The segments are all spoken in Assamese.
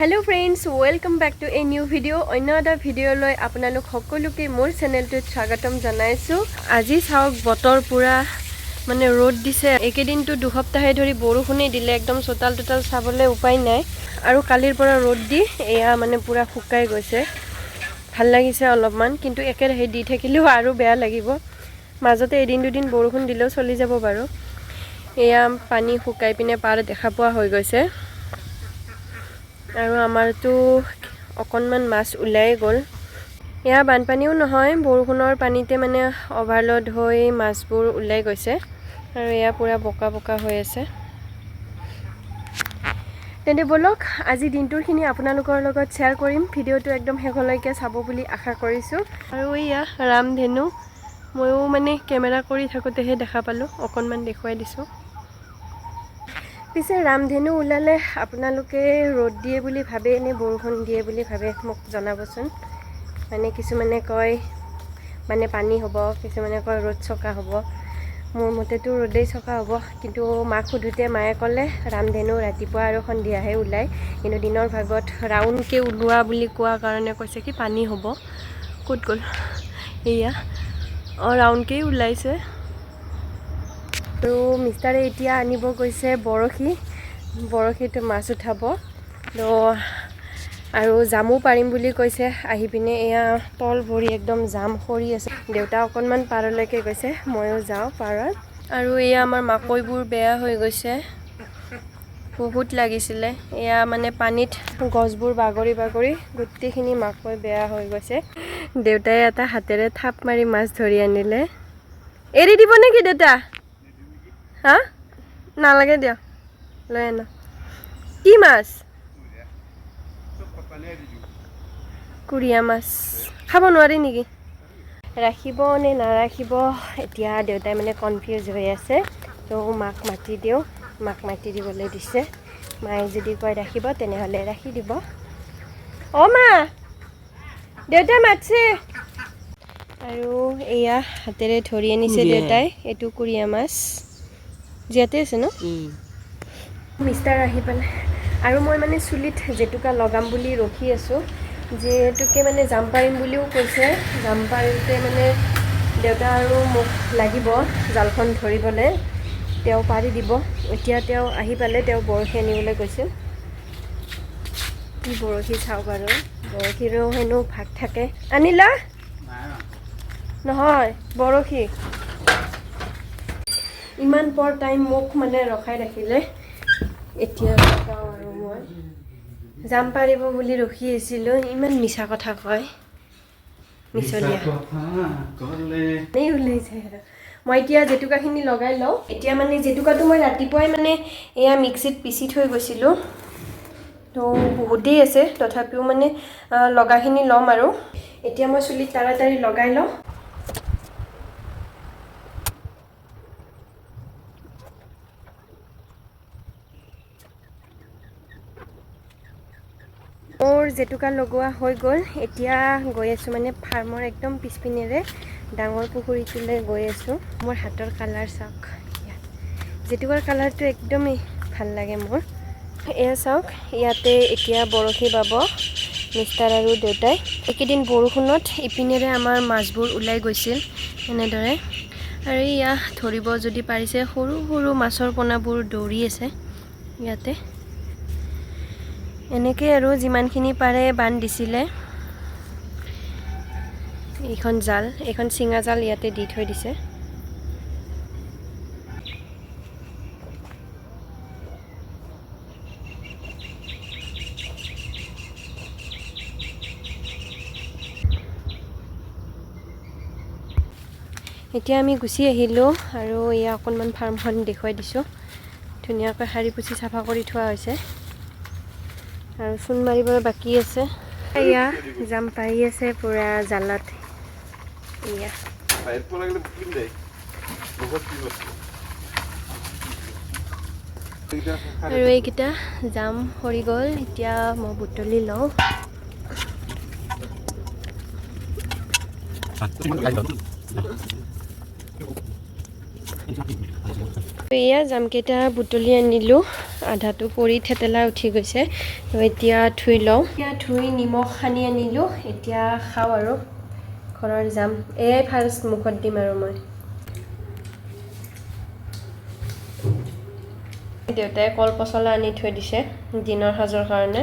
Hello friends, welcome back to a new video. Another video loi আপোনালোক সকলোকে মোৰ চেনেলটোত স্বাগতম জনাইছো। আজি চাওক বতৰ পুৰা মানে ৰ'দ দিছে। একেদিনটো দুসপ্তাহে ধৰি বৰষুণে দিলে একদম চোতাল টোটাল চাবলৈ উপায় নাই আৰু কালিৰ পৰা ৰ'দ দি এয়া মানে পুৰা শুকাই গৈছে। ভাল লাগিছে অলপমান কিন্তু একেৰাহে দি থাকিলেও আৰু বেয়া লাগিব। মাজতে এদিন দুদিন বৰষুণ দিলেও চলি যাব বাৰু। এয়া পানী শুকাই পিনে পাৰ দেখা পোৱা হৈ গৈছে। আৰু আমাৰটো অকনমান মাছ উলাই গ'ল। এয়া বানপানীও নহয়, বৰষুণৰ পানীতে মানে ওভাৰলোড হৈ মাছবোৰ উলাই গৈছে আৰু এয়া পুৰা বোকা বোকা হৈ আছে। তেন্তে বলক আজি দিনটোৰখিনি আপোনালোকৰ লগত শ্বেয়াৰ কৰিম। ভিডিঅ'টো একদম শেষলৈকে চাব বুলি আশা কৰিছো। আৰু এয়া ৰামধেনু, ময়ো মানে কেমেৰা কৰি থাকোঁতেহে দেখা পালোঁ, অকনমান দেখুৱাই দিছোঁ। পিছে ৰামধেনু ওলালে আপোনালোকে ৰ'দ দিয়ে বুলি ভাবে নে বৰষুণ দিয়ে বুলি ভাবে মোক জনাবচোন। মানে কিছুমানে কয় মানে পানী হ'ব, কিছুমানে কয় ৰ'দ চকা হ'ব। মোৰ মতেতো ৰ'দেই চকা হ'ব, কিন্তু মাক সোধোতে মায়ে ক'লে ৰামধেনু ৰাতিপুৱা আৰু সন্ধিয়াহে ওলায়, কিন্তু দিনৰ ভাগত ৰাউণ্ডকৈ ওলোৱা বুলি কোৱা কাৰণে কৈছে কি পানী হ'ব। ক'ত গ'ল এয়া, ৰাউণ্ডকেই ওলাইছে। আৰু মিষ্টাৰে এতিয়া আনিব গৈছে বৰশীটো মাছ উঠাব তো, আৰু জামো পাৰিম বুলি কৈছে। আহি পিনে এয়া তল ভৰি একদম জাম সৰি আছে। দেউতা অকণমান পাৰলৈকে গৈছে, ময়ো যাওঁ পাৰত। আৰু এয়া আমাৰ মাকৈবোৰ বেয়া হৈ গৈছে, বহুত লাগিছিলে। এয়া মানে পানীত গছবোৰ বাগৰি বাগৰি গোটেইখিনি মাকৈ বেয়া হৈ গৈছে। দেউতাই এটা হাতেৰে থাপ মাৰি মাছ ধৰি আনিলে। এৰি দিব নেকি দেউতা? হা নালাগে দিয়ক, লৈ আনা। কি মাছ? কুৰিয়া মাছ। খাব নোৱাৰি নেকি? ৰাখিব নে নাৰাখিব এতিয়া দেউতাই মানে কনফিউজ হৈ আছে। তো মাক মাতি দিওঁ, মাক মাতি দিবলৈ দিছে। মায়ে যদি কয় ৰাখিব তেনেহ'লে ৰাখি দিব। অ' মা, দেউতাই মাতছে। আৰু এয়া হাতেৰে ধৰি আনিছে দেউতাই, এইটো কুৰিয়া মাছ। জীয়াতে আছে ন? মিষ্টাৰ আহি পালে আৰু মই মানে চুলিত জেতুকা লগাম বুলি ৰখি আছোঁ। যিহেতুকে মানে জাম পাৰিম বুলিও কৈছে। জাম পাৰোঁতে মানে দেউতা আৰু মোক লাগিব জালখন ধৰিবলৈ, তেওঁ পাৰি দিব। এতিয়া তেওঁ আহি পালে, তেওঁ বৰশী আনিবলৈ গৈছিল। কি বৰশী চাওঁ বাৰু, বৰশীৰো হেনো ভাগ থাকে। আনিলা? নহয় বৰশী। ইমান পৰ টাইম মোক মানে ৰখাই ৰাখিলে। এতিয়া যাওঁ আৰু মই জাম পাৰিব বুলি ৰখি আছিলোঁ। ইমান মিছা কথা কয়, মিছলীয়া ওলাইছে। মই এতিয়া জেতুকাখিনি লগাই লওঁ। এতিয়া মানে জেতুকাটো মই ৰাতিপুৱাই মানে এয়া মিক্সিত পিচি থৈ গৈছিলোঁ, তো বহুতেই আছে। তথাপিও মানে লগাখিনি ল'ম আৰু এতিয়া মই চুলিত তাড়াতাড়ি লগাই লওঁ। মোৰ জেতুকা লগোৱা হৈ গ'ল। এতিয়া গৈ আছোঁ মানে ফাৰ্মৰ একদম পিছপিনেৰে ডাঙৰ পুখুৰীটোলৈ গৈ আছোঁ। মোৰ হাতৰ কালাৰ চাওক, জেতুকাৰ কালাৰটো একদমেই ভাল লাগে মোৰ। এয়া চাওক, ইয়াতে এতিয়া বৰশী বাব মিষ্টাৰ আৰু দেউতাই। এইকেইদিন বৰষুণত ইপিনেৰে আমাৰ মাছবোৰ ওলাই গৈছিল এনেদৰে। আৰু এয়া ধৰিব যদি পাৰিছে, সৰু সৰু মাছৰ পোনাবোৰ দৌৰি আছে ইয়াতে। এনেকৈ আৰু যিমানখিনি পাৰে বান্ধ দিছিলে। এইখন জাল, এইখন চিঙা জাল ইয়াতে দি থৈ দিছে। এতিয়া আমি গুচি আহিলোঁ আৰু এয়া অকণমান ফাৰ্মখন দেখুৱাই দিছোঁ। ধুনীয়াকৈ সাৰি পুচি চাফা কৰি থোৱা হৈছে আৰু চূণ মাৰিব বাকী আছে। এয়া জাম পাৰি আছে পুৰা জালত। এয়া আৰু এইকেইটা জাম সৰি গ'ল। এতিয়া মই বুটলি লওঁ। এয়া জামকেইটা বুটলি আনিলোঁ আধাটো পৰি থেতেলা উঠি গৈছে তো এতিয়া ধুই লওঁ এতিয়া ধুই নিমখ সানি আনিলোঁ এতিয়া খাওঁ আৰু ঘৰৰ জাম এয়াই ফাৰ্ষ্ট মুখত দিম আৰু মই দেউতাই কল পচলা আনি থৈ দিছে দিনৰ সাজৰ কাৰণে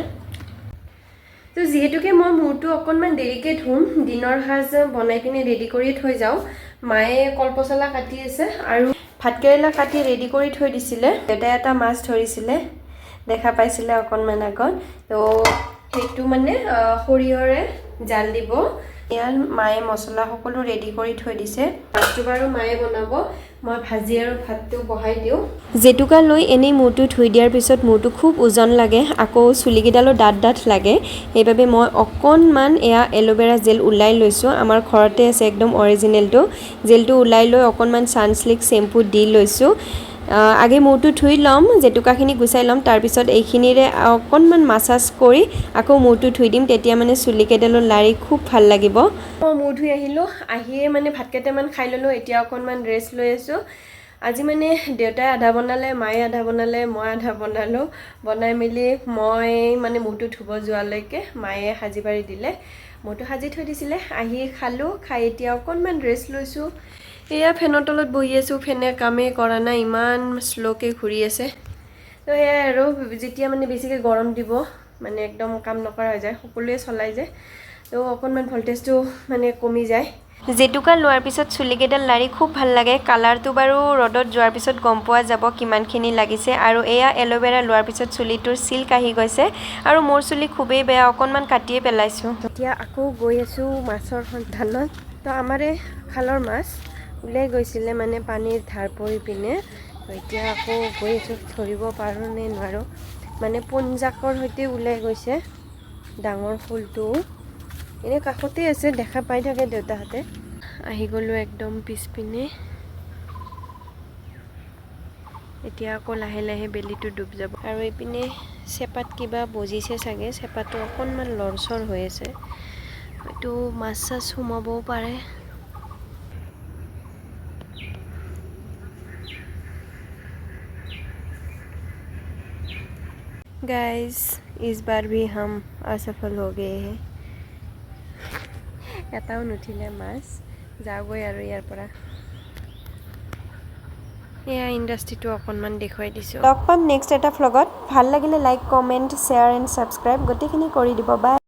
তো যেহেতুকে মই মূৰটো অকণমান দেৰিকৈ ধুম দিনৰ সাজ বনাই পিনে ৰেডি কৰি থৈ যাওঁ মায়ে কল পচলা কাটি আছে আৰু ভাতকেৰেলা কাটি ৰেডি কৰি থৈ দিছিলে দেউতাই এটা মাছ ধৰিছিলে দেখা পাইছিলে অকণমান আগত তো সেইটো মানে সৰিয়হৰে জাল দিব ইয়াৰ মায়ে মছলা সকলো ৰেডি কৰি থৈ দিছে মাছটো বাৰু মায়ে বনাব মই ভাজি আৰু ভাতটো বহাই দিওঁ জেতুকা লৈ এনেই মূৰটো ধুই দিয়াৰ পিছত মূৰটো খুব ওজন লাগে আকৌ চুলিকেইডালো ডাঠ লাগে সেইবাবে মই অকণমান এয়া এল'ভেৰা জেল ওলাই লৈছোঁ আমাৰ ঘৰতে আছে একদম অৰিজিনেলটো জেলটো ওলাই লৈ অকণমান ছানছিল্ক শ্বেম্পু দি লৈছোঁ আগে মূৰটো ধুই ল'ম জেতুকাখিনি গুচাই ল'ম তাৰপিছত এইখিনিৰে অকণমান মাছাজ কৰি আকৌ মূৰটো ধুই দিম তেতিয়া মানে চুলিকেইডালো লাৰি খুব ভাল লাগিব মই মূৰ ধুই আহিলোঁ আহিয়ে মানে ভাতকেইটামান খাই ল'লোঁ এতিয়া অকণমান ৰেষ্ট লৈ আছোঁ আজি মানে দেউতাই আধা বনালে মায়ে আধা বনালে মই আধা বনালোঁ বনাই মেলি মই মানে মূৰটো ধুব যোৱালৈকে মায়ে সাজি পাৰি দিলে মূৰটো সাজি থৈ দিছিলে আহি খালোঁ খাই এতিয়া অকণমান ৰেষ্ট লৈছোঁ এয়া ফেনৰ তলত বহি আছোঁ ফেনে কামেই কৰা নাই ইমান শ্ল'কৈ ঘূৰি আছে তো সেয়াই আৰু যেতিয়া মানে বেছিকৈ গৰম দিব মানে একদম কাম নকৰা হৈ যায় সকলোৱে চলাই যায় তো অকণমান ভল্টেজটো মানে কমি যায় জেতুকা লোৱাৰ পিছত চুলিকেইডাল লাৰি খুব ভাল লাগে কালাৰটো বাৰু ৰ'দত যোৱাৰ পিছত গম পোৱা যাব কিমানখিনি লাগিছে আৰু এয়া এল'ভেৰা লোৱাৰ পিছত চুলিটোৰ চিল্ক আহি গৈছে আৰু মোৰ চুলি খুবেই বেয়া অকণমান কাটিয়ে পেলাইছোঁ এতিয়া আকৌ গৈ আছোঁ মাছৰ সন্ধানত তো আমাৰে খালৰ মাছ ওলাই গৈছিলে মানে পানীৰ ধাৰ পৰি পিনে এতিয়া আকৌ গৈ আছোঁ ধৰিব পাৰোঁ নে নোৱাৰোঁ মানে পঞ্জাকৰ সৈতে ওলাই গৈছে ডাঙৰ শোলটো এনেই কাষতে আছে দেখা পাই থাকে দেউতাহঁতে আহি গ'লোঁ একদম পিছপিনে এতিয়া আকৌ লাহে লাহে বেলিটো ডুব যাব আৰু এইপিনে চেপাত কিবা বজিছে চাগে চেপাটো অকণমান লৰচৰ হৈ আছে হয়তো মাছ চাছ সোমাবও পাৰে गाइस इस बार भी हम असफल हो गए हैं এটাও নুঠিলে মাছ যাওগৈ আৰু ইয়াৰ পৰা এয়া ইণ্ডাষ্ট্ৰিটো অকণমান দেখুৱাই দিছোঁ লগ পাম নেক্সট এটা ভ্লগত ভাল লাগিলে like comment share and subscribe গোটেইখিনি কৰি দিব বাই